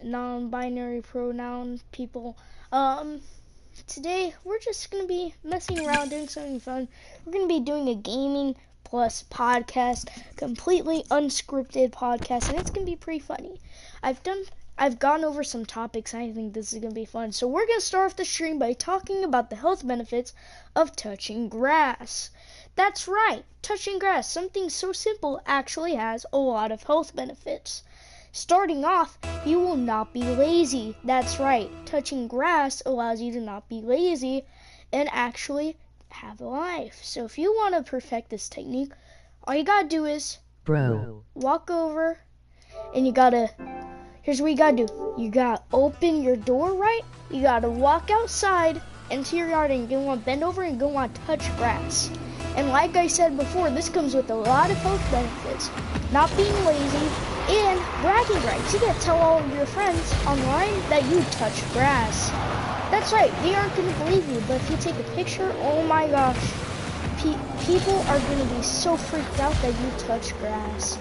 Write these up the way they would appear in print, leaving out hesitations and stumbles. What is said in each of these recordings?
non-binary pronoun people. Today we're just gonna be messing around, doing something fun. We're gonna be doing a gaming plus podcast, completely unscripted podcast, and it's gonna be pretty funny. I've gone over some topics, and I think this is gonna be fun. So we're gonna start off the stream by talking about the health benefits of touching grass. That's right, touching grass, something so simple, actually has a lot of health benefits. Starting off, you will not be lazy. That's right, touching grass allows you to not be lazy and actually have a life. So if you want to perfect this technique, all you gotta do is walk over, and here's what you gotta do. You gotta open your door, right? You gotta walk outside into your yard, and you're gonna want to bend over and you're gonna want to touch grass. And like I said before, this comes with a lot of health benefits. Not being lazy and bragging rights. You gotta tell all of your friends online that you touch grass. That's right, they aren't gonna believe you, but if you take a picture, oh my gosh, people are gonna be so freaked out that you touch grass.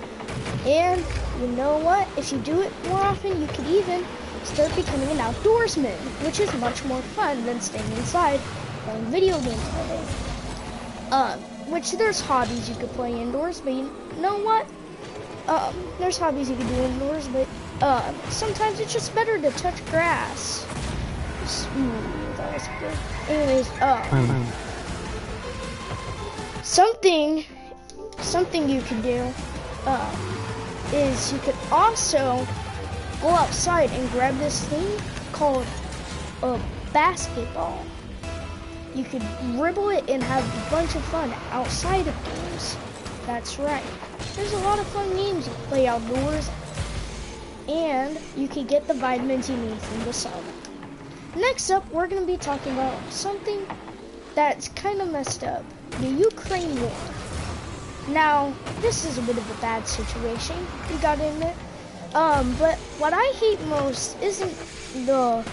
And you know what? If you do it more often, you could even start becoming an outdoorsman, which is much more fun than staying inside playing video games all day. Which there's hobbies you could play indoors, but you know what? There's hobbies you can do indoors, but sometimes it's just better to touch grass. That was good. Anyways, something you can do, is you could also go outside and grab this thing called a basketball. You could dribble it and have a bunch of fun outside of games. That's right. There's a lot of fun games you play outdoors, and you can get the vitamins you need from the sun. Next up, we're going to be talking about something that's kind of messed up. The Ukraine war. Now, this is a bit of a bad situation, you gotta admit. But what I hate most isn't the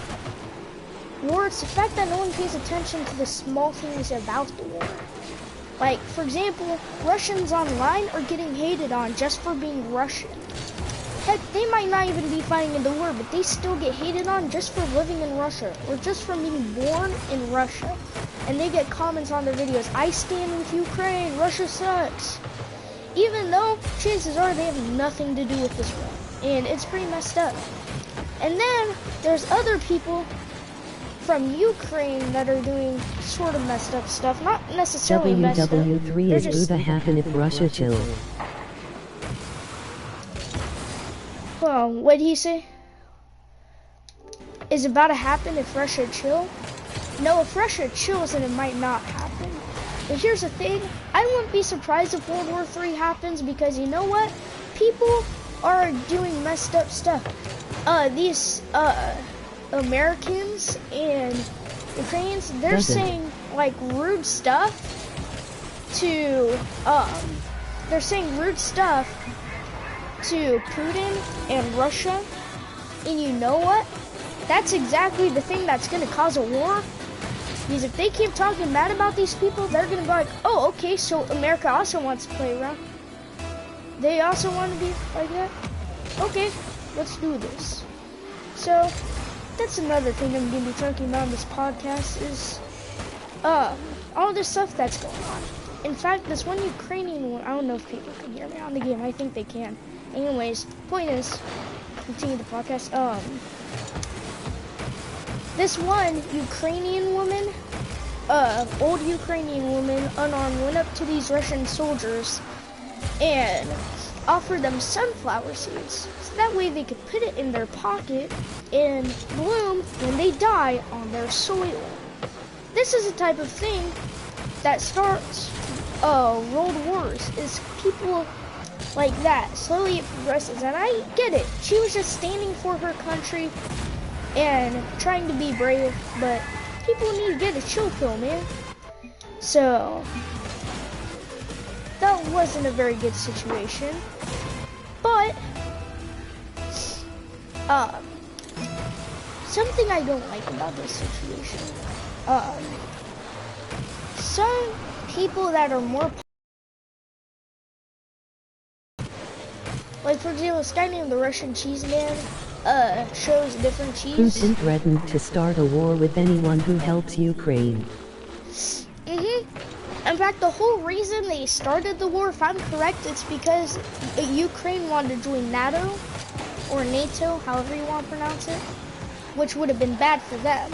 war, it's the fact that no one pays attention to the small things about the war. Like, for example, Russians online are getting hated on just for being Russian. Heck, they might not even be fighting in the war, but they still get hated on just for living in Russia, or just for being born in Russia. And they get comments on their videos, I stand with Ukraine, Russia sucks. Even though chances are they have nothing to do with this war. And it's pretty messed up. And then there's other people from Ukraine that are doing sort of messed up stuff. Not necessarily messed up. WW3 is just... gonna happen if Russia chills. What'd he say? Is about to happen if Russia chill? No, if Russia chills, then it might not happen. But here's the thing, I wouldn't be surprised if World War III happens, because you know what? People are doing messed up stuff. These Americans and Ukrainians, they're saying like rude stuff to Putin and Russia. And you know what? That's exactly the thing that's gonna cause a war. Because if they keep talking bad about these people, they're gonna be like, oh, okay, so America also wants to play around. They also want to be like that? Okay, let's do this. So, that's another thing I'm gonna be talking about in this podcast is, all this stuff that's going on. In fact, this one Ukrainian one, I don't know if people can hear me on the game, I think they can. Anyways, point is, continue the podcast, this one Ukrainian woman, old Ukrainian woman, unarmed, went up to these Russian soldiers and offered them sunflower seeds. So that way they could put it in their pocket and bloom when they die on their soil. This is the type of thing that starts world wars, is people like that. Slowly it progresses, and I get it. She was just standing for her country and trying to be brave, but people need to get a chill pill, man. So, that wasn't a very good situation, but, something I don't like about this situation, some people that are more, like for example, this guy named the Russian Cheese Man, shows different cheese. Putin threatened to start a war with anyone who helps Ukraine. In fact, the whole reason they started the war, if I'm correct, it's because Ukraine wanted to join NATO, or NATO, however you want to pronounce it, which would have been bad for them.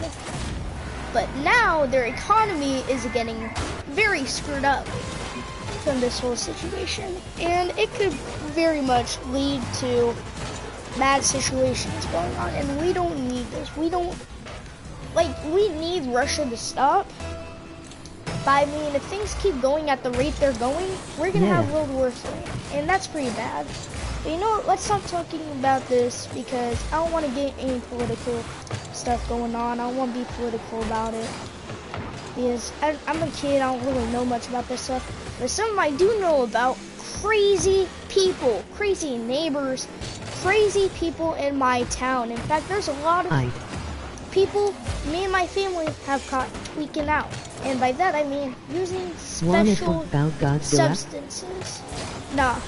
But now their economy is getting very screwed up from this whole situation, and it could very much lead to bad situations going on, and we don't need this. We need Russia to stop. But I mean, if things keep going at the rate they're going, we're gonna have World War III, and that's pretty bad. But you know what, let's stop talking about this, because I don't want to get any political stuff going on. I don't want to be political about it, because I'm a kid, I don't really know much about this stuff. But something I do know about, crazy people, crazy neighbors, crazy people in my town. In fact, there's a lot of people me and my family have caught tweaking out. And by that I mean using special substances. Nah.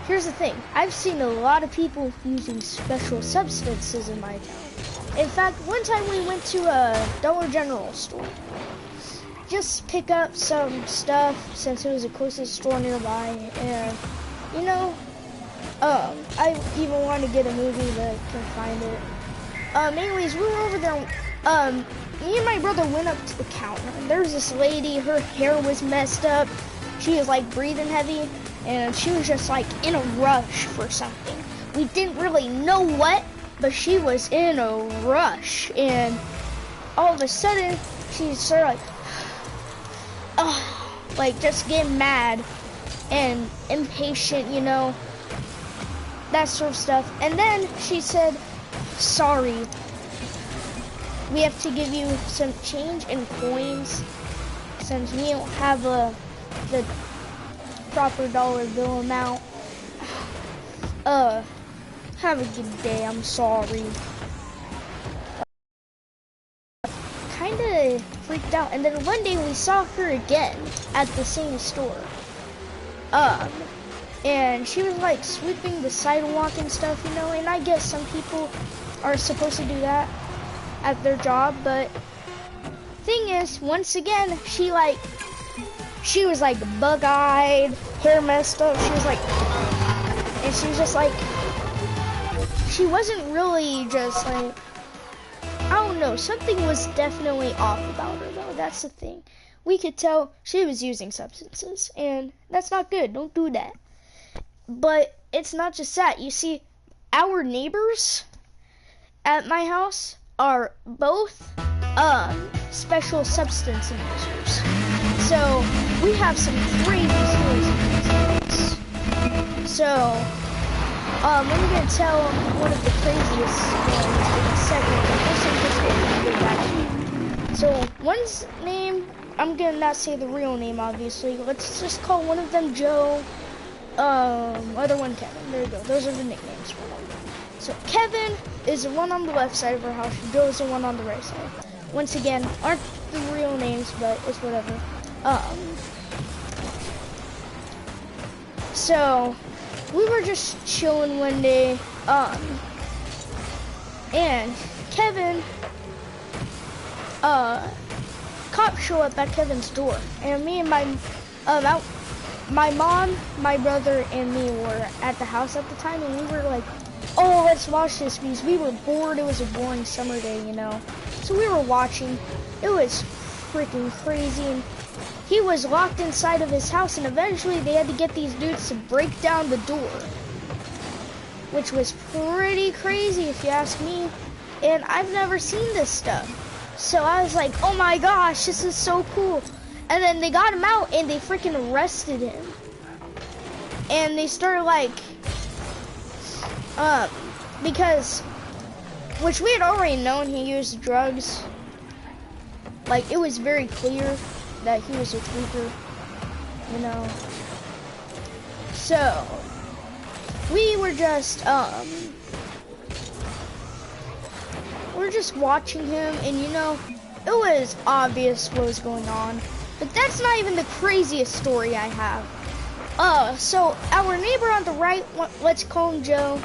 Here's the thing. I've seen a lot of people using special substances in my town. In fact, one time we went to a Dollar General store. Just pick up some stuff since it was the closest store nearby. And, you know, I even wanted to get a movie but I couldn't find it. Anyways, we were over there. Me and my brother went up to the counter, and there was this lady, her hair was messed up, she was like breathing heavy, and she was just like in a rush for something. We didn't really know what, but she was in a rush, and all of a sudden, she started like just getting mad and impatient, you know, that sort of stuff. And then she said, "Sorry, we have to give you some change in coins since we don't have the proper dollar bill amount. Have a good day, I'm sorry." Kinda freaked out, and then one day we saw her again at the same store. And she was like sweeping the sidewalk and stuff, you know, and I guess some people are supposed to do that at their job, but thing is, once again, she was like bug-eyed, hair messed up, she was like, and she was just like, she wasn't really just like, I don't know, something was definitely off about her though, that's the thing. We could tell she was using substances, and that's not good, don't do that. But it's not just that, you see, our neighbors at my house are both special substance abusers. So we have some crazy stories. So I'm gonna tell one of the craziest ones in a second. But first I'm just gonna get back to you. So one's name, I'm gonna not say the real name obviously. Let's just call one of them Joe. Other one Kevin. There you go. Those are the nicknames for them. So Kevin is the one on the left side of our house. Joe is the one on the right side. Once again, aren't the real names, but it's whatever. So we were just chilling one day, and Kevin, cops show up at Kevin's door, and me and my mom, my brother, and me were at the house at the time, and we were like, oh, let's watch this, because we were bored. It was a boring summer day, you know. So we were watching. It was freaking crazy. And he was locked inside of his house, and eventually they had to get these dudes to break down the door, which was pretty crazy if you ask me. And I've never seen this stuff. So I was like, oh my gosh, this is so cool. And then they got him out and they freaking arrested him. And they started like, because, which we had already known he used drugs. Like, it was very clear that he was a tweaker, you know. So, we were just watching him, and you know, it was obvious what was going on. But that's not even the craziest story I have. So our neighbor on the right, let's call him Joe,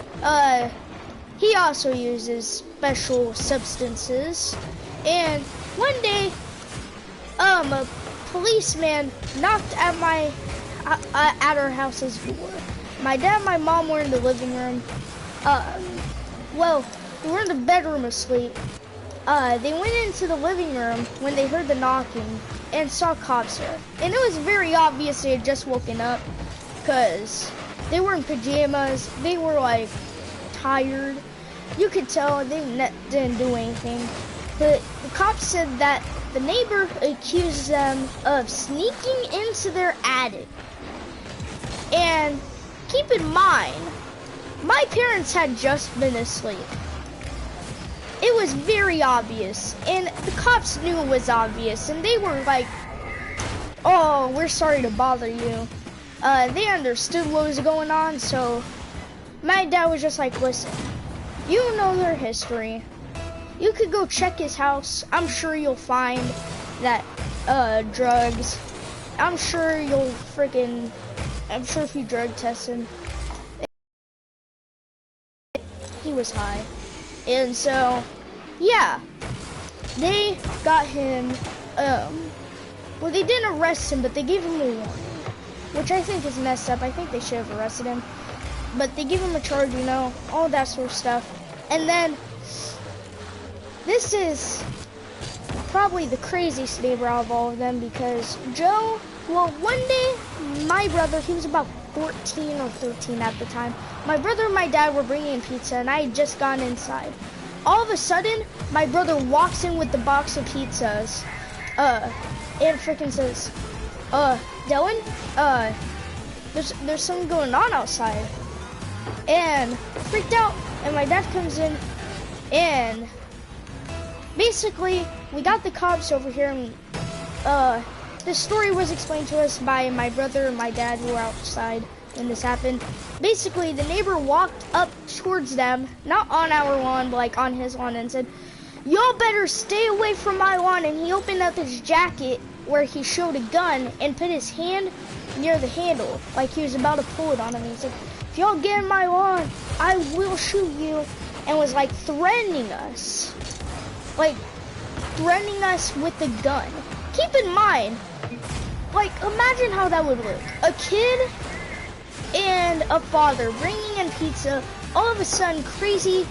he also uses special substances. And one day, a policeman knocked at at our house's door. My dad and my mom were in the living room. Well, we were in the bedroom asleep. They went into the living room when they heard the knocking and saw cops there. And it was very obvious they had just woken up because they were in pajamas. They were like tired. You could tell they didn't do anything. But the cops said that the neighbor accused them of sneaking into their attic. And keep in mind, my parents had just been asleep. It was very obvious, and the cops knew it was obvious, and they were like, "Oh, we're sorry to bother you." They understood what was going on, so my dad was just like, "Listen, you know their history. You could go check his house. I'm sure you'll find that drugs. I'm sure if you drug test him, he was high." And so, yeah, they got him, well, they didn't arrest him, but they gave him a warning, which I think is messed up. I think they should have arrested him, but they gave him a charge, you know, all that sort of stuff. And then, this is probably the craziest neighbor out of all of them, because Joe, well, one day, my brother, he was about 14 or 13 at the time. My brother and my dad were bringing in pizza, and I had just gotten inside. All of a sudden, my brother walks in with the box of pizzas, and freaking says, "Dylan, there's something going on outside." And freaked out, and my dad comes in, and basically, we got the cops over here, and the story was explained to us by my brother and my dad who were outside when this happened. Basically, the neighbor walked up towards them, not on our lawn, but like on his lawn, and said, "Y'all better stay away from my lawn." And he opened up his jacket where he showed a gun and put his hand near the handle, like he was about to pull it on him. He said, "If y'all get in my lawn, I will shoot you," and was like threatening us. Like, threatening us with the gun. Keep in mind, like, imagine how that would look. A kid and a father bringing in pizza, all of a sudden crazy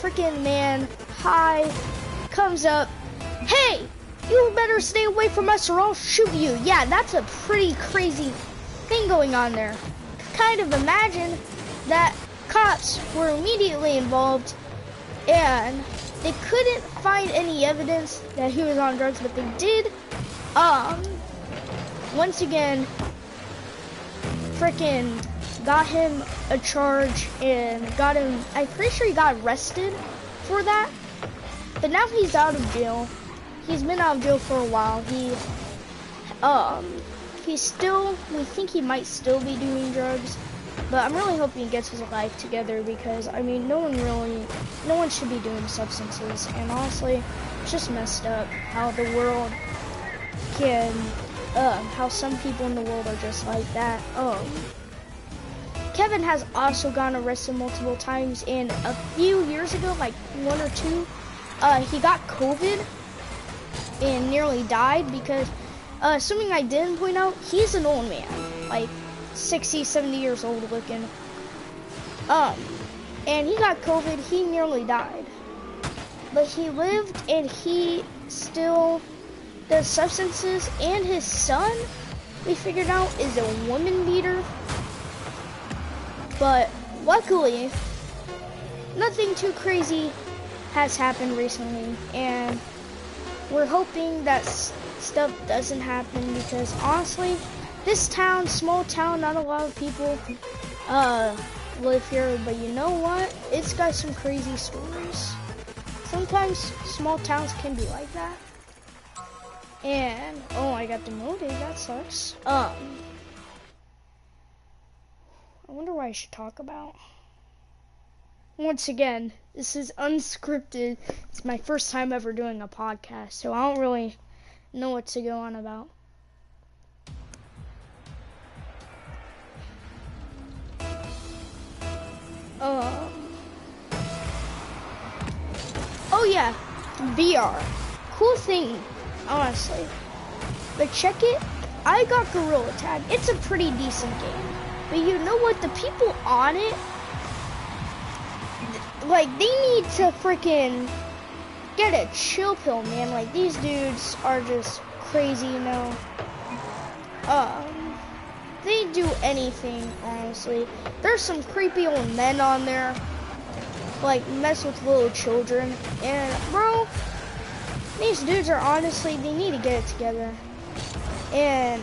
freaking man high comes up, "Hey, you better stay away from us or I'll shoot you." Yeah, that's a pretty crazy thing going on there. Kind of imagine that cops were immediately involved, and they couldn't find any evidence that he was on drugs, but they did once again freaking got him a charge and got him, I'm pretty sure he got arrested for that, but now he's out of jail. He's been out of jail for a while. We think he might still be doing drugs, but I'm really hoping he gets his life together, because I mean, no one should be doing substances, and honestly, it's just messed up how the world can, how some people in the world are just like that. Kevin has also gotten arrested multiple times, and a few years ago, like 1 or 2, he got COVID and nearly died because, something I didn't point out, he's an old man, like 60, 70 years old looking. And he got COVID, he nearly died. But he lived, and he still does substances, and his son, we figured out, is a woman beater. But luckily, nothing too crazy has happened recently, and we're hoping that stuff doesn't happen, because honestly, this town, small town, not a lot of people live here, but you know what? It's got some crazy stories. Sometimes small towns can be like that. And, oh, I got demoted, that sucks. I wonder what I should talk about. Once again, this is unscripted. It's my first time ever doing a podcast, so I don't really know what to go on about. Oh yeah, VR. Cool thing, honestly. But check it. I got Gorilla Tag. It's a pretty decent game. But you know what? The people on it, like, they need to freaking get a chill pill, man. Like, these dudes are just crazy, you know. They do anything, honestly. There's some creepy old men on there, like, mess with little children. And, bro, these dudes are honestly, they need to get it together. And,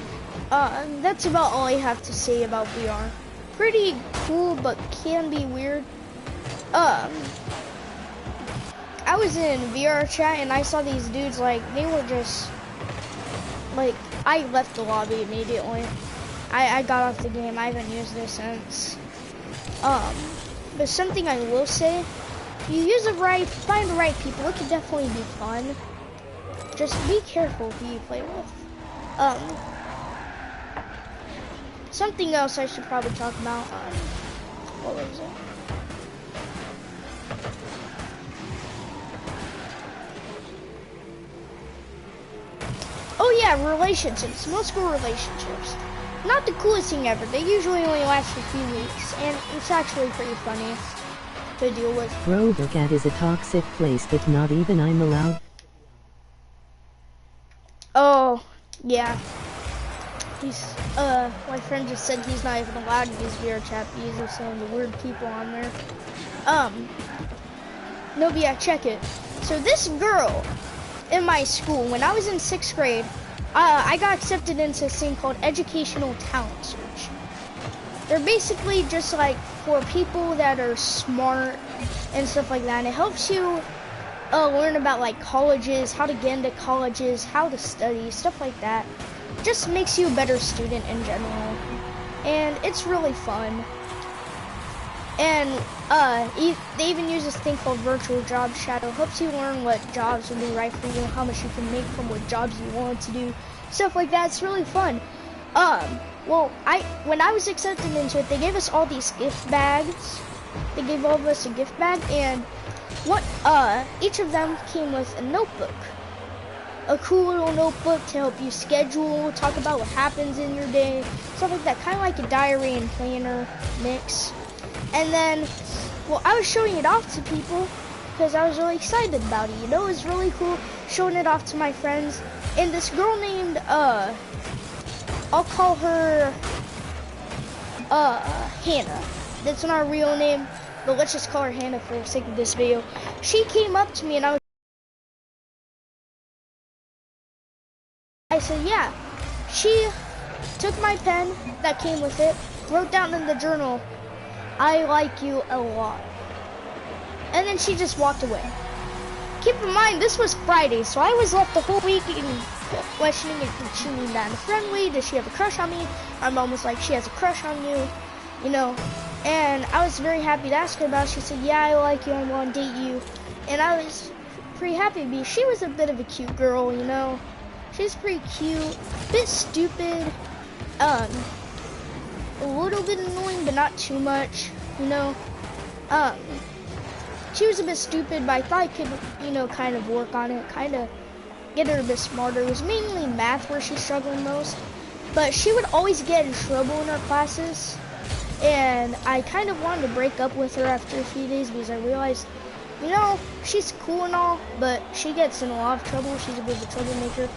that's about all I have to say about VR. Pretty cool, but can be weird. I was in VR chat and I saw these dudes, like, they were just, like, I left the lobby immediately. I got off the game. I haven't used it since. But something I will say, if you use it right, find the right people, it can definitely be fun. Just be careful who you play with. Something else I should probably talk about. What was it? Oh yeah, relationships. Middle school relationships. Not the coolest thing ever. They usually only last for a few weeks, and it's actually pretty funny to deal with. Rovercat is a toxic place that not even I'm allowed. Oh, yeah. He's, my friend just said he's not even allowed to use VR chat because of some of the weird people on there. No, but yeah, check it. So this girl in my school, when I was in 6th grade, I got accepted into this thing called Educational Talent Search. They're basically just like for people that are smart and stuff like that. And it helps you learn about like colleges, how to get into colleges, how to study, stuff like that. Just makes you a better student in general. And it's really fun. And they even use this thing called Virtual Job Shadow. Helps you learn what jobs will be right for you, how much you can make from what jobs you want to do, stuff like that. It's really fun. Well, when I was accepted into it, they gave us all these gift bags. They gave all of us a gift bag, and each of them came with a notebook. A cool little notebook to help you schedule, talk about what happens in your day, stuff like that. Kind of like a diary and planner mix. And then, well, I was showing it off to people because I was really excited about it. You know, it was really cool showing it off to my friends. And this girl named, I'll call her, Hannah. That's not her real name, but let's just call her Hannah for the sake of this video. She came up to me and I said, yeah. She took my pen that came with it, wrote down in the journal, I like you a lot. And then she just walked away. Keep in mind, this was Friday, so I was left the whole week questioning if she mean that friendly, does she have a crush on me? My mom was like, she has a crush on you, you know. And I was very happy to ask her about it. She said, yeah, I like you, I want to date you. And I was pretty happy because she was a bit of a cute girl, you know. She's pretty cute, a bit stupid, a little bit annoying, but not too much, you know. She was a bit stupid, but I thought I could, you know, kind of work on it, kind of get her a bit smarter. It was mainly math where she struggled most, but she would always get in trouble in her classes, and I kind of wanted to break up with her after a few days because I realized, you know, she's cool and all, but she gets in a lot of trouble. She's a bit of a troublemaker.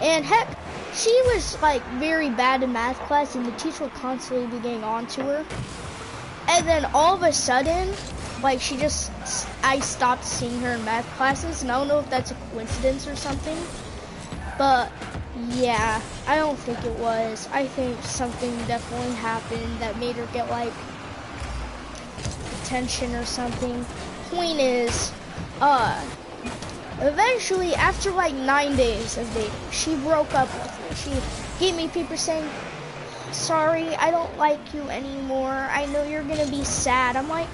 And heck, she was like very bad in math class and the teacher would constantly be getting on to her. And then all of a sudden, like I stopped seeing her in math classes, and I don't know if that's a coincidence or something. But yeah, I don't think it was. I think something definitely happened that made her get like attention or something. Point is, eventually, after like 9 days of dating, she broke up with me. She gave me papers saying, sorry, I don't like you anymore. I know you're gonna be sad. I'm like,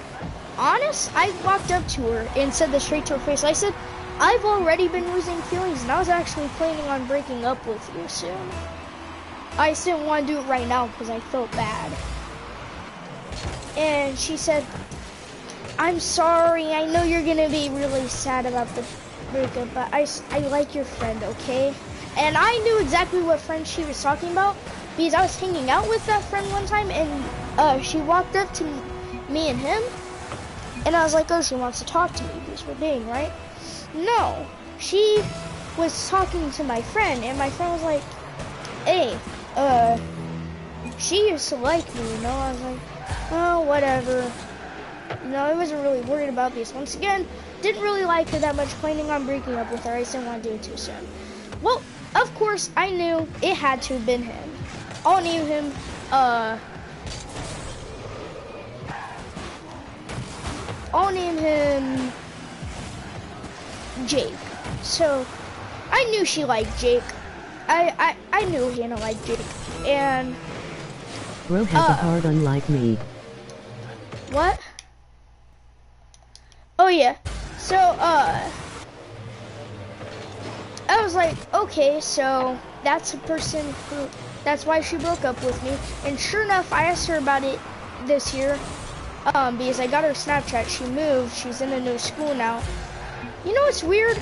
honest? I walked up to her and said this straight to her face. I said, I've already been losing feelings and I was actually planning on breaking up with you soon. I just didn't want to do it right now because I felt bad. And she said, I'm sorry. I know you're gonna be really sad about the breakup, but I like your friend, okay? And I knew exactly what friend she was talking about because I was hanging out with that friend one time, and she walked up to me and him, and I was like, oh, she wants to talk to me because we're dating, right? No, she was talking to my friend, and my friend was like, hey, she used to like me, you know? I was like, oh, whatever. No, I wasn't really worried about this. Once again, didn't really like her that much, planning on breaking up with her. I just didn't want to do it too soon. Well, of course, I knew it had to have been him. I'll name him, Jake. So, I knew she liked Jake. I knew Hannah liked Jake. And, Bro has a heart unlike me. what? Oh yeah, so, I was like, okay, so that's a person who, that's why she broke up with me. And sure enough, I asked her about it this year, because I got her Snapchat. She moved, she's in a new school now. You know what's weird?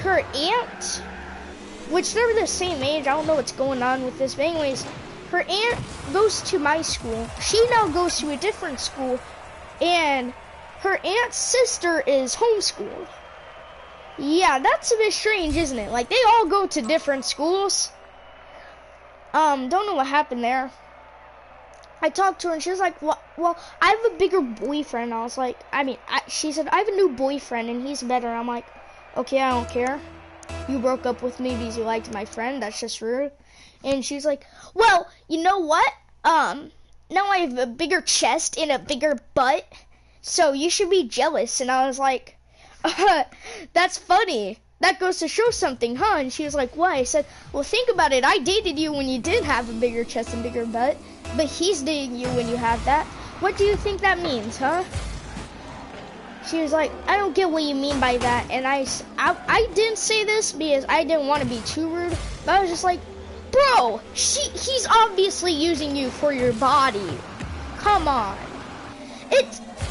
Her aunt, which they're the same age, I don't know what's going on with this, but anyways, her aunt goes to my school. She now goes to a different school, and her aunt's sister is homeschooled. Yeah, that's a bit strange, isn't it? Like, they all go to different schools. Don't know what happened there. I talked to her, and she was like, well, I have a bigger boyfriend. I was like, she said, I have a new boyfriend, and he's better. I'm like, okay, I don't care. You broke up with me because you liked my friend. That's just rude. And she's like, well, you know what? Now I have a bigger chest and a bigger butt, so you should be jealous. And I was like, that's funny. That goes to show something, huh? And she was like, what? I said, well, think about it. I dated you when you did have a bigger chest and bigger butt, but he's dating you when you have that. What do you think that means, huh? She was like, I don't get what you mean by that. And I didn't say this because I didn't want to be too rude, but I was just like, bro, he's obviously using you for your body. Come on.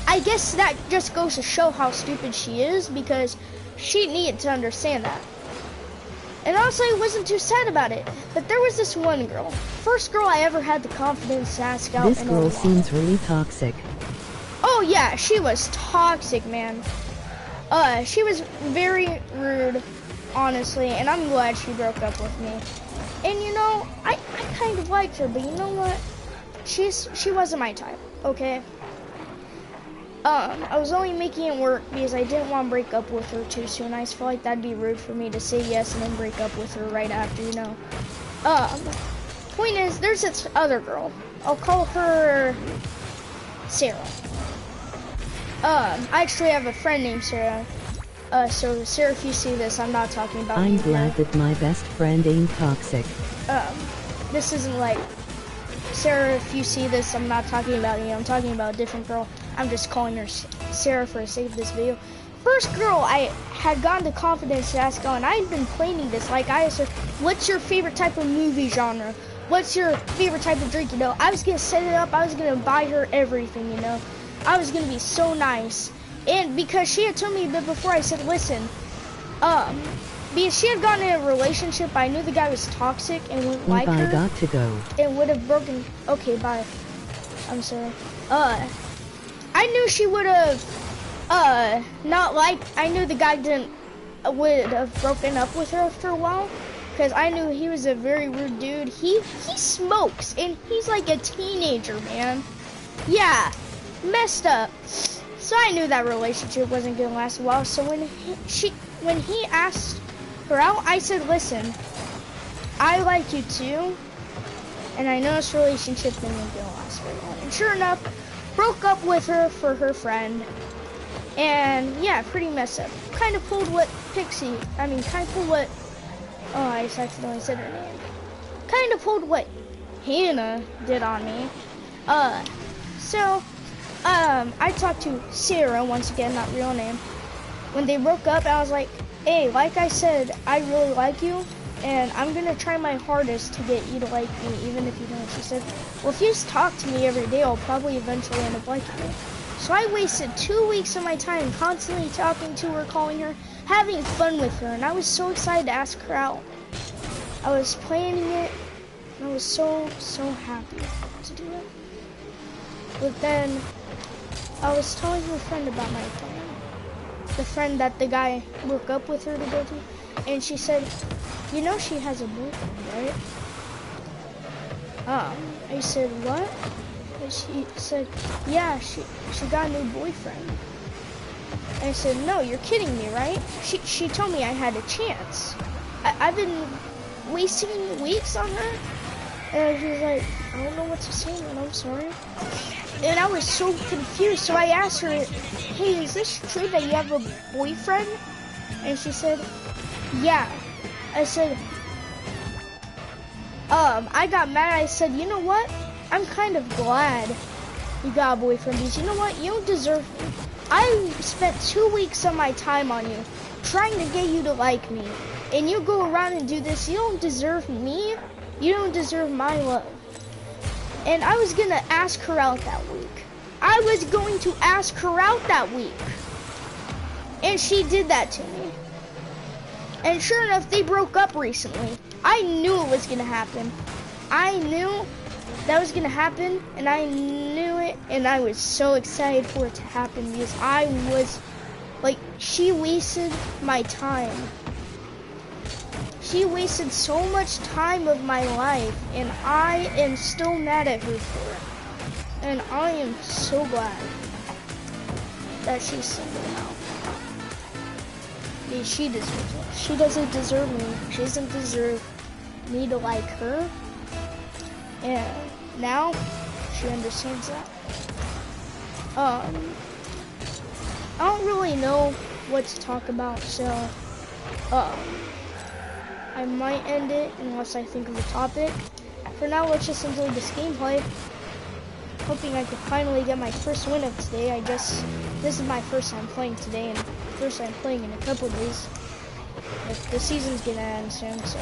I guess that just goes to show how stupid she is, because she needed to understand that. And honestly, I wasn't too sad about it. But there was this one girl. First girl I ever had the confidence to ask out. This girl seems really toxic. Oh yeah, she was toxic, man. She was very rude, honestly, and I'm glad she broke up with me. And you know, I kind of liked her, but you know what? She wasn't my type, okay? I was only making it work because I didn't want to break up with her too soon. I just felt like that'd be rude for me to say yes and then break up with her right after, you know. Point is, there's this other girl. I'll call her Sarah. I actually have a friend named Sarah. So Sarah, if you see this, I'm not talking about I'm you. glad that my best friend ain't toxic. This isn't like, Sarah, if you see this, I'm not talking about you. I'm talking about a different girl. I'm just calling her Sarah for the sake of this video. First girl I had gotten the confidence to ask out, and I had been planning this. Like, I asked her, what's your favorite type of movie genre? What's your favorite type of drink, you know? I was going to set it up. I was going to buy her everything, you know? I was going to be so nice. And because she had told me a bit before, I said, listen, because she had gotten in a relationship, I knew the guy was toxic and wouldn't like her. I got to go. It would have broken. Okay, bye. I'm sorry. I knew she would have, not liked. I knew the guy would have broken up with her after a while, because I knew he was a very rude dude. He smokes, and he's like a teenager, man. Yeah, messed up. So I knew that relationship wasn't gonna last a while. So when he asked her out, I said, listen, I like you too, and I know this relationship isn't gonna last very long. And sure enough, broke up with her for her friend, and yeah, pretty messed up. Kind of pulled what oh, I just accidentally said her name. Kind of pulled what Hannah did on me. I talked to Sarah, once again, not real name. When they broke up, I was like, hey, like I said, I really like you, and I'm gonna try my hardest to get you to like me, even if you don't. She said, well, if you just talk to me every day, I'll probably eventually end up liking you. So I wasted 2 weeks of my time constantly talking to her, calling her, having fun with her, and I was so excited to ask her out. I was planning it, and I was so happy to do it. But then, I was telling her friend about my plan. The friend that the guy broke up with her to go to, and she said, you know she has a boyfriend, right? I said, what? And she said, yeah, she got a new boyfriend. I said, no, you're kidding me, right? She told me I had a chance. I've been wasting weeks on her. And she's like, I don't know what to say, man, I'm sorry. And I was so confused, so I asked her, hey, is this true that you have a boyfriend? And she said, yeah. I said, I got mad. I said, you know what? I'm kind of glad you got a boyfriend because you know what? You don't deserve me. I spent 2 weeks of my time on you, trying to get you to like me. And you go around and do this. You don't deserve me. You don't deserve my love. And I was gonna ask her out that week. I was going to ask her out that week. And she did that to me. And sure enough, they broke up recently. I knew it was gonna happen. I knew that was gonna happen, and I knew it, and I was so excited for it to happen because I was, like, she wasted my time. She wasted so much time of my life, and I am still mad at her for it. And I am so glad that she's single now. Because she deserves it. She doesn't deserve me. She doesn't deserve me to like her. And now she understands that. I don't really know what to talk about, so I might end it unless I think of a topic. For now, let's just enjoy this gameplay. Hoping I can finally get my first win of today. This is my first time playing today, and first time playing in a couple of days. Like, the season's gonna end soon, so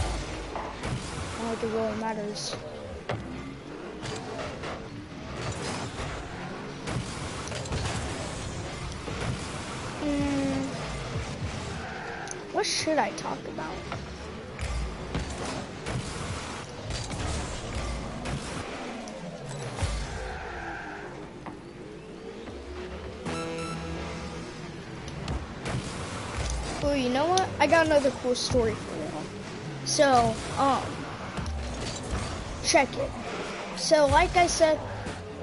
I don't think it really matters. What should I talk about? Oh, you know what? I got another cool story for you. So, check it. So, like I said,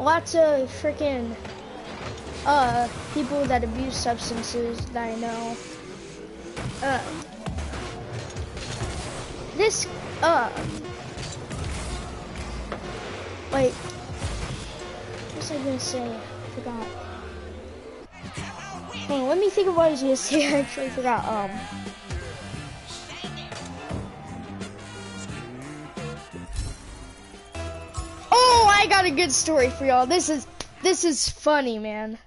lots of freaking people that abuse substances that I know. This wait, what was I gonna say? I forgot. Hold on, let me think of what I was gonna say. I actually forgot. Oh, I got a good story for y'all. This is funny, man.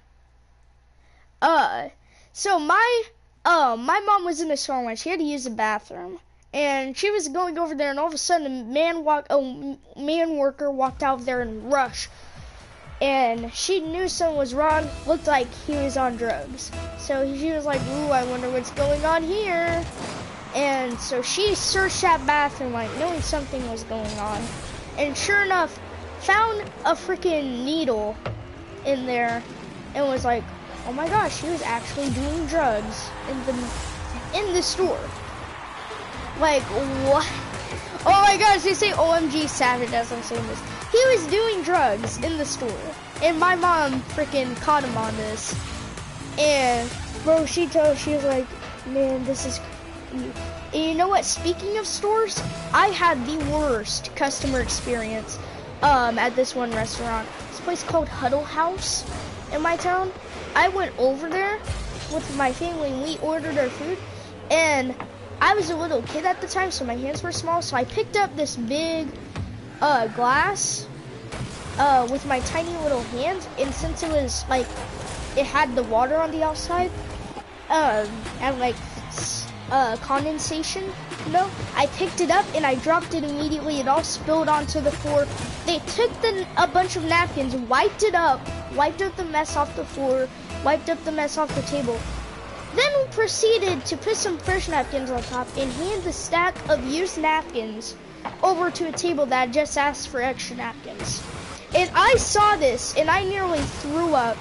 So my mom was in the store once. She had to use the bathroom, and she was going over there, and all of a sudden a man worker walked out there in rush, and she knew something was wrong. Looked like he was on drugs. So she was like, "Ooh, I wonder what's going on here." And so she searched that bathroom, like knowing something was going on, and sure enough, found a freaking needle in there, and was like, oh my gosh, he was actually doing drugs in the store. Like, what? Oh my gosh, they say OMG Savage as I'm saying this. He was doing drugs in the store. And my mom freaking caught him on this. And, bro, she was like, man, this is... And you know what? Speaking of stores, I had the worst customer experience at this one restaurant. This place called Huddle House in my town. I went over there with my family and we ordered our food, and I was a little kid at the time, so my hands were small, so I picked up this big glass with my tiny little hands, and since it was like, it had the water on the outside, and like condensation, you know, I picked it up and I dropped it immediately. It all spilled onto the floor. They took a bunch of napkins, wiped up the mess off the floor, wiped up the mess off the table. Then we proceeded to put some fresh napkins on top and hand the stack of used napkins over to a table that just asked for extra napkins. And I saw this and I nearly threw up.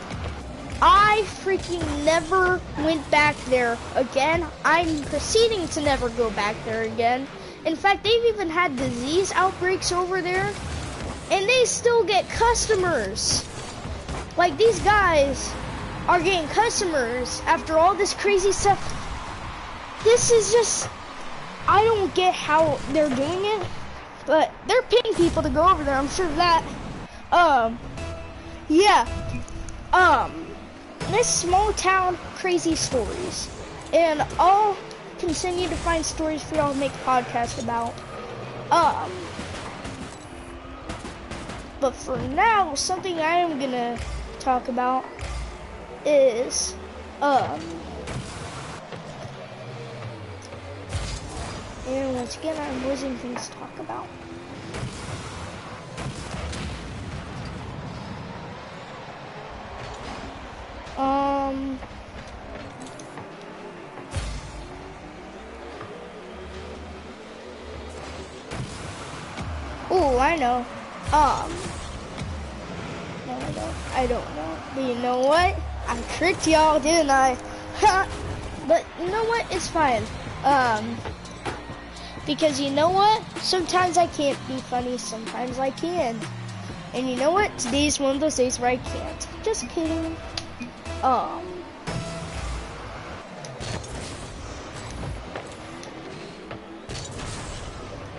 I freaking never went back there again. I'm proceeding to never go back there again. In fact, they've even had disease outbreaks over there, and they still get customers. Like, these guys are getting customers after all this crazy stuff. This is just, I don't get how they're doing it, but they're paying people to go over there, I'm sure of that. This small town crazy stories, and I'll continue to find stories for y'all to make a podcast about. But for now, something I am gonna talk about is and once again I'm losing things to talk about. Oh, I know. No, I don't know. But you know what? I tricked y'all, didn't I? But you know what? It's fine. Because you know what? Sometimes I can't be funny, sometimes I can. And you know what? Today's one of those days where I can't. Just kidding.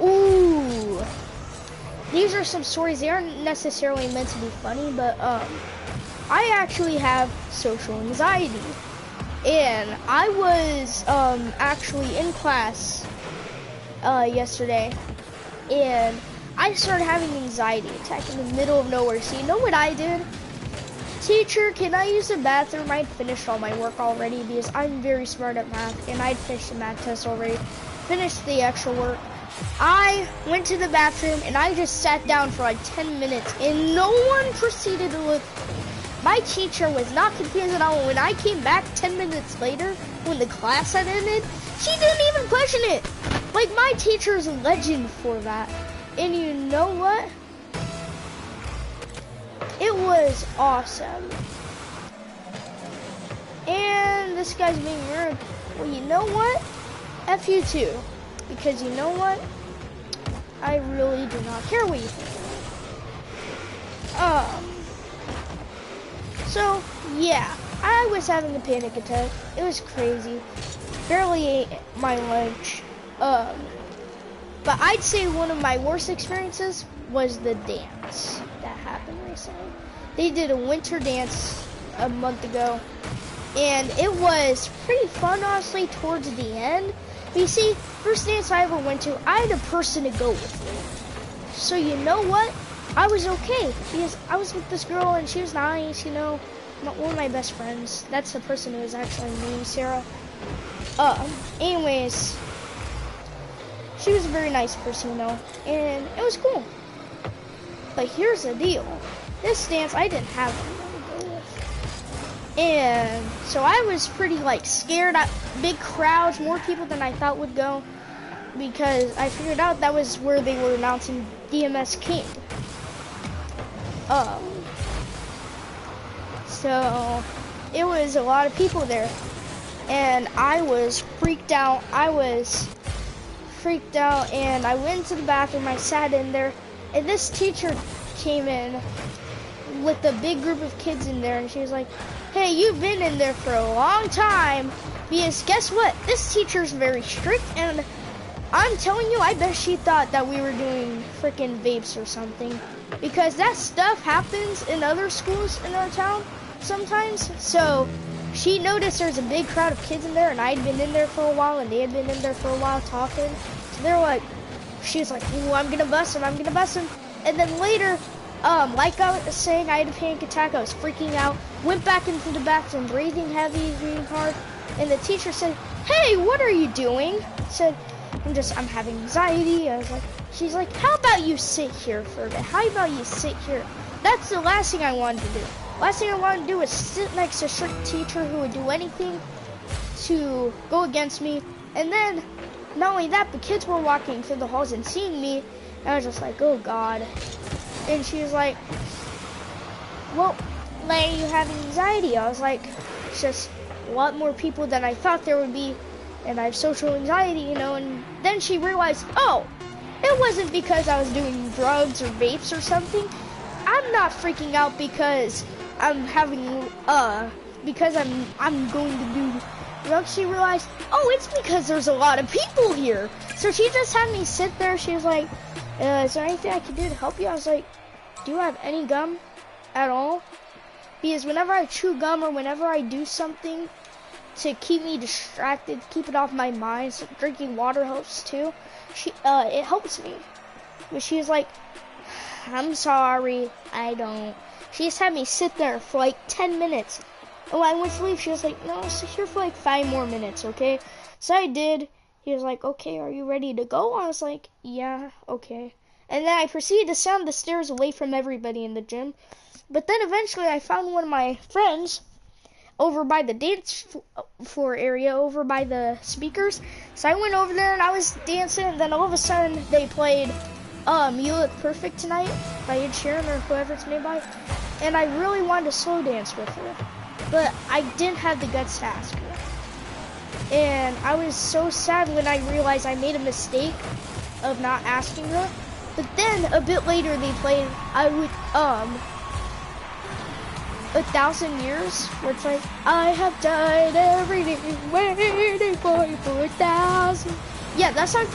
Ooh. These are some stories. They aren't necessarily meant to be funny, but I actually have social anxiety. And I was actually in class yesterday, and I started having an anxiety attack in the middle of nowhere. So you know what I did? Teacher, can I use the bathroom? I'd finished all my work already because I'm very smart at math, and I'd finished the math test already, finished the extra work. I went to the bathroom and I just sat down for like 10 minutes and no one proceeded to look. My teacher was not confused at all. When I came back 10 minutes later, when the class had ended, she didn't even question it. Like, my teacher's a legend for that. And you know what? It was awesome. And this guy's being rude. Well, you know what? F you too. Because you know what? I really do not care what you think. So, yeah. I was having a panic attack. It was crazy. Barely ate my lunch. But I'd say one of my worst experiences was the dance that happened recently. They did a winter dance a month ago, and it was pretty fun, honestly, towards the end. But you see, first dance I ever went to, I had a person to go with me. So you know what? I was okay, because I was with this girl, and she was nice, you know, one of my best friends. That's the person who was actually named Sarah. Anyways, she was a very nice person, you know, and it was cool. But here's the deal. This dance, I didn't have anyone to go with. And so I was pretty, like, scared. Big crowds, more people than I thought would go, because I figured out that was where they were announcing DMS King. So it was a lot of people there, and I was freaked out. And I went to the bathroom. I sat in there, and this teacher came in with a big group of kids in there, and she was like, "Hey, you've been in there for a long time." Because guess what? This teacher's very strict, and I'm telling you, I bet she thought that we were doing freaking vapes or something, because that stuff happens in other schools in our town sometimes. So she noticed there's a big crowd of kids in there, and I'd been in there for a while, and they had been in there for a while talking. So they're like, she was like, "Ooh, I'm gonna bust him, I'm gonna bust him." And then later, like I was saying, I had a panic attack. I was freaking out. Went back into the bathroom, breathing heavy, breathing hard. And the teacher said, hey, what are you doing? I said, I'm having anxiety. I was like, she's like, how about you sit here for a bit? How about you sit here? That's the last thing I wanted to do. Last thing I wanted to do was sit next to a strict teacher who would do anything to go against me. And then, not only that, the kids were walking through the halls and seeing me. And I was just like, oh God. And she was like, well, Leia, you have anxiety. I was like, it's just a lot more people than I thought there would be. And I have social anxiety, you know. And then she realized, oh, it wasn't because I was doing drugs or vapes or something. I'm not freaking out because I'm having, because I'm going to do drugs. She realized, oh, it's because there's a lot of people here. So she just had me sit there. She was like, is there anything I can do to help you? I was like, do you have any gum at all? Because whenever I chew gum or whenever I do something to keep me distracted, keep it off my mind, so drinking water helps too. It helps me. But she was like, I'm sorry, I don't. She just had me sit there for like 10 minutes. And when I went to leave, she was like, no, sit here for like 5 more minutes, okay? So I did. He was like, okay, are you ready to go? I was like, yeah, okay. And then I proceeded to sound the stairs away from everybody in the gym. But then eventually I found one of my friends over by the dance floor area, over by the speakers. So I went over there and I was dancing, and then all of a sudden they played You Look Perfect Tonight by Ed Sheeran or whoever it's made by. And I really wanted to slow dance with her, but I didn't have the guts to ask her. And I was so sad when I realized I made a mistake of not asking her. But then a bit later they played 1,000 Years, where it's like, I have died every day waiting for you for 1,000. Yeah, that song.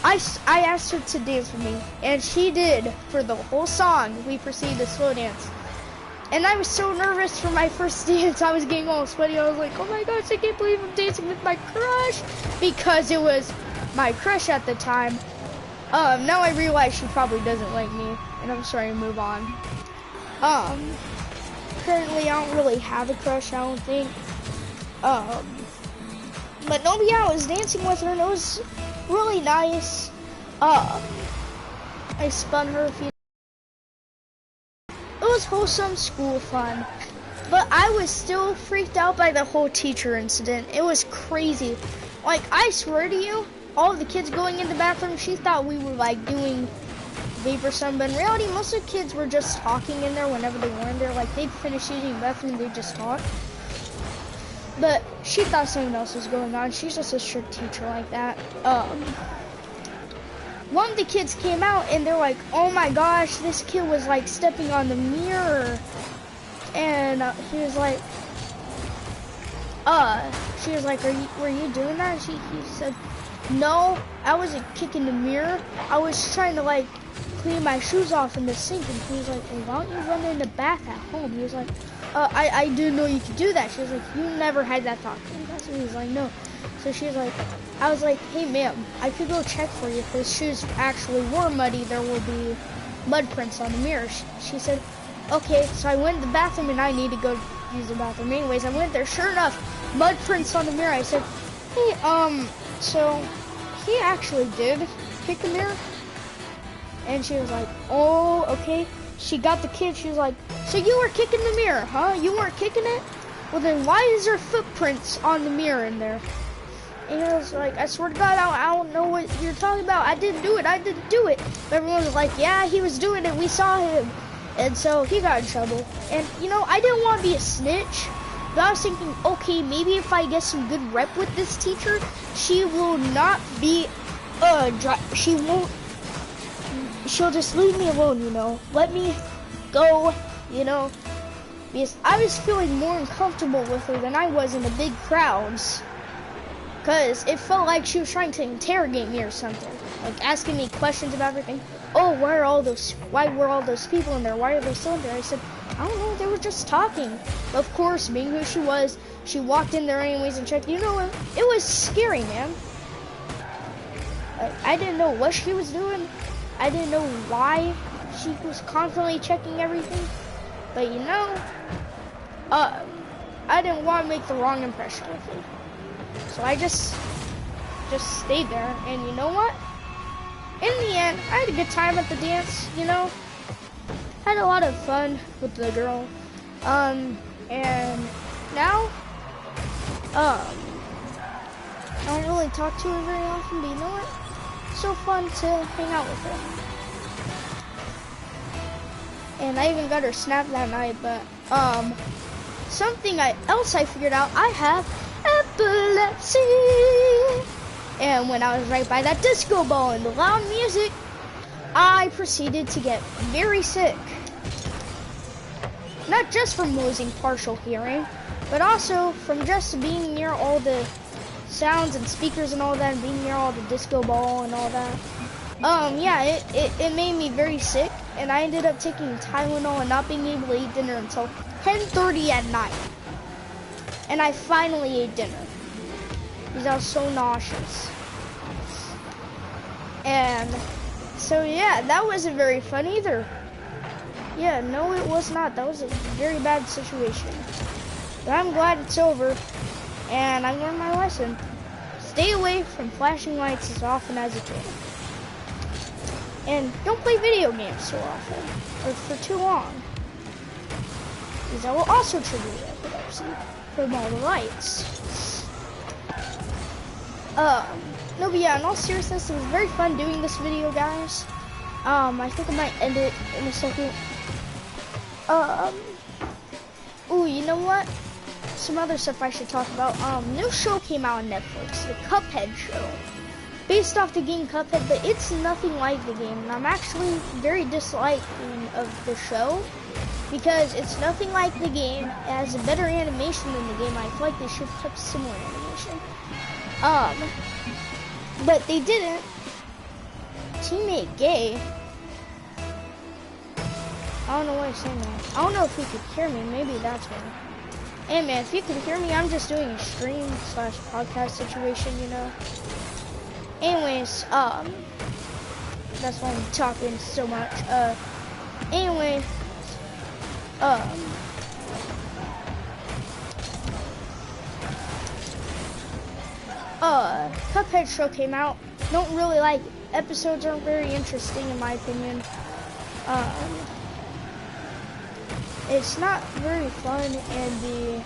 I asked her to dance with me, and she did. For the whole song, we proceeded to slow dance. And I was so nervous for my first dance. I was getting all sweaty. I was like, oh my gosh, I can't believe I'm dancing with my crush. Because it was my crush at the time. Now I realize she probably doesn't like me, and I'm starting to move on. Currently I don't really have a crush, I don't think. But no, yeah, I was dancing with her and it was really nice. I spun her a few. It was wholesome school fun. But I was still freaked out by the whole teacher incident. It was crazy. Like, I swear to you, all of the kids going in the bathroom, she thought we were like doing vape or something, but in reality, most of the kids were just talking in there whenever they were in there. Like, they'd finish using the bathroom, they'd just talk. But she thought something else was going on. She's just a strict teacher like that. One of the kids came out and they're like, oh my gosh, this kid was like stepping on the mirror. And he was like, she was like, were you doing that? He said, no, I wasn't kicking the mirror. I was trying to like clean my shoes off in the sink. And he was like, well, why don't you run in the bath at home? He was like, I didn't know you could do that. She was like, you never had that thought. And he was like, no. So she was like, I was like, hey ma'am, I could go check for you. If those shoes actually were muddy, there will be mud prints on the mirror. She said, okay. So I went to the bathroom and I need to go use the bathroom anyways. I went there, sure enough, mud prints on the mirror. I said, hey, so he actually did kick the mirror. And she was like, oh, okay. She got the kid. She was like, so you were kicking the mirror, huh? You weren't kicking it? Well, then why is there footprints on the mirror in there? And I was like, I swear to God, I don't know what you're talking about. I didn't do it. I didn't do it. But everyone was like, yeah, he was doing it. We saw him. And so he got in trouble. And, you know, I didn't want to be a snitch. But I was thinking, okay, maybe if I get some good rep with this teacher, she will not be, she'll just leave me alone, you know. Let me go, you know. Because I was feeling more uncomfortable with her than I was in the big crowds. Because it felt like she was trying to interrogate me or something. Like asking me questions about everything. Oh, why were all those people in there? Why are they still in there? I said, I don't know, they were just talking. Of course, being who she was, she walked in there anyways and checked. You know, it was scary, man. I didn't know what she was doing. I didn't know why she was constantly checking everything. But you know, I didn't want to make the wrong impression with her. So I just stayed there, and you know what? In the end, I had a good time at the dance, you know? Had a lot of fun with the girl. And now, I don't really talk to her very often, but you know what? It's so fun to hang out with her. And I even got her snap that night, but, something else I figured out, I have epilepsy. And when I was right by that disco ball and the loud music, I proceeded to get very sick. Not just from losing partial hearing, but also from just being near all the sounds and speakers and all that, and being near all the disco ball and all that. Yeah, it made me very sick, and I ended up taking Tylenol and not being able to eat dinner until 10:30 at night. And I finally ate dinner because I was so nauseous. And so yeah, that wasn't very fun either. Yeah, no it was not. That was a very bad situation. But I'm glad it's over, and I learned my lesson. Stay away from flashing lights as often as you can. And don't play video games so often, or for too long, because that will also trigger your epilepsy from all the lights. No, but yeah, in all seriousness, it was very fun doing this video, guys. I think I might end it in a second. Ooh, you know what? Some other stuff I should talk about. New show came out on Netflix, the Cuphead show. Based off the game Cuphead, but it's nothing like the game. And I'm actually very disliking of the show because it's nothing like the game. It has a better animation than the game. I feel like they should have kept similar animation. But they didn't. Teammate gay. I don't know why I'm saying that. I don't know if you could hear me. Maybe that's why. Hey man, if you can hear me, I'm just doing a stream/podcast situation, you know. Anyways, that's why I'm talking so much. Anyway, Cuphead show came out. Don't really like it. Episodes aren't very interesting in my opinion. It's not very fun, and the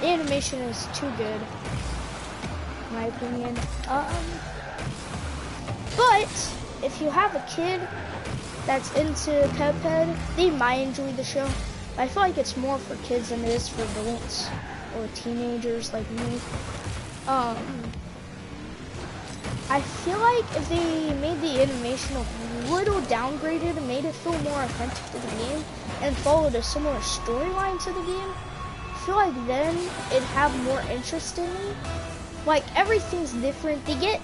animation is too good, in my opinion. But if you have a kid that's into Cuphead, they might enjoy the show. I feel like it's more for kids than it is for adults or teenagers like me. I feel like if they made the animation a little downgraded and made it feel more authentic to the game and followed a similar storyline to the game, I feel like then it'd have more interest in me. Like, everything's different. They get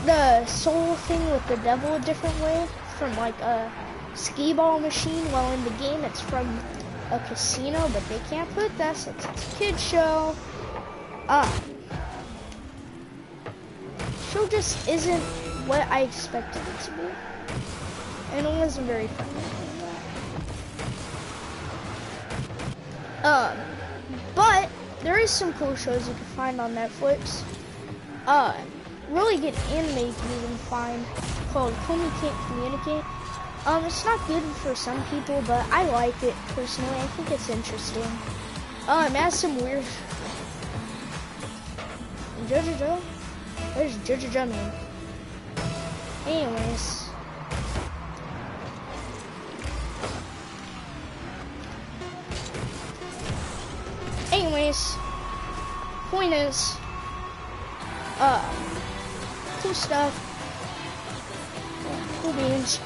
the soul thing with the devil a different way, from like a skee ball machine, while in the game it's from a casino, but they can't put that since it's a kid's show. Show just isn't what I expected it to be, and it wasn't very fun. But there is some cool shows you can find on Netflix. Really good anime you can even find called Komi Can't Communicate. It's not good for some people, but I like it personally. I think it's interesting. It has some weird. Jojo? Where's Jojo mean? Anyways. Point is, cool stuff. Cool beans.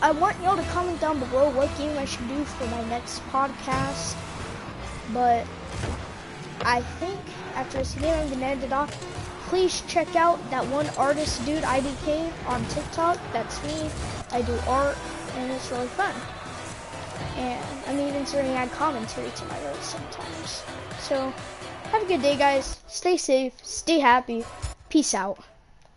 I want y'all to comment down below what game I should do for my next podcast. But I think after this video, I'm gonna end it off. Please check out that one artist dude, IDK, on TikTok. That's me. I do art, and it's really fun. And I'm even starting to add commentary to my videos sometimes. So, have a good day, guys. Stay safe. Stay happy. Peace out.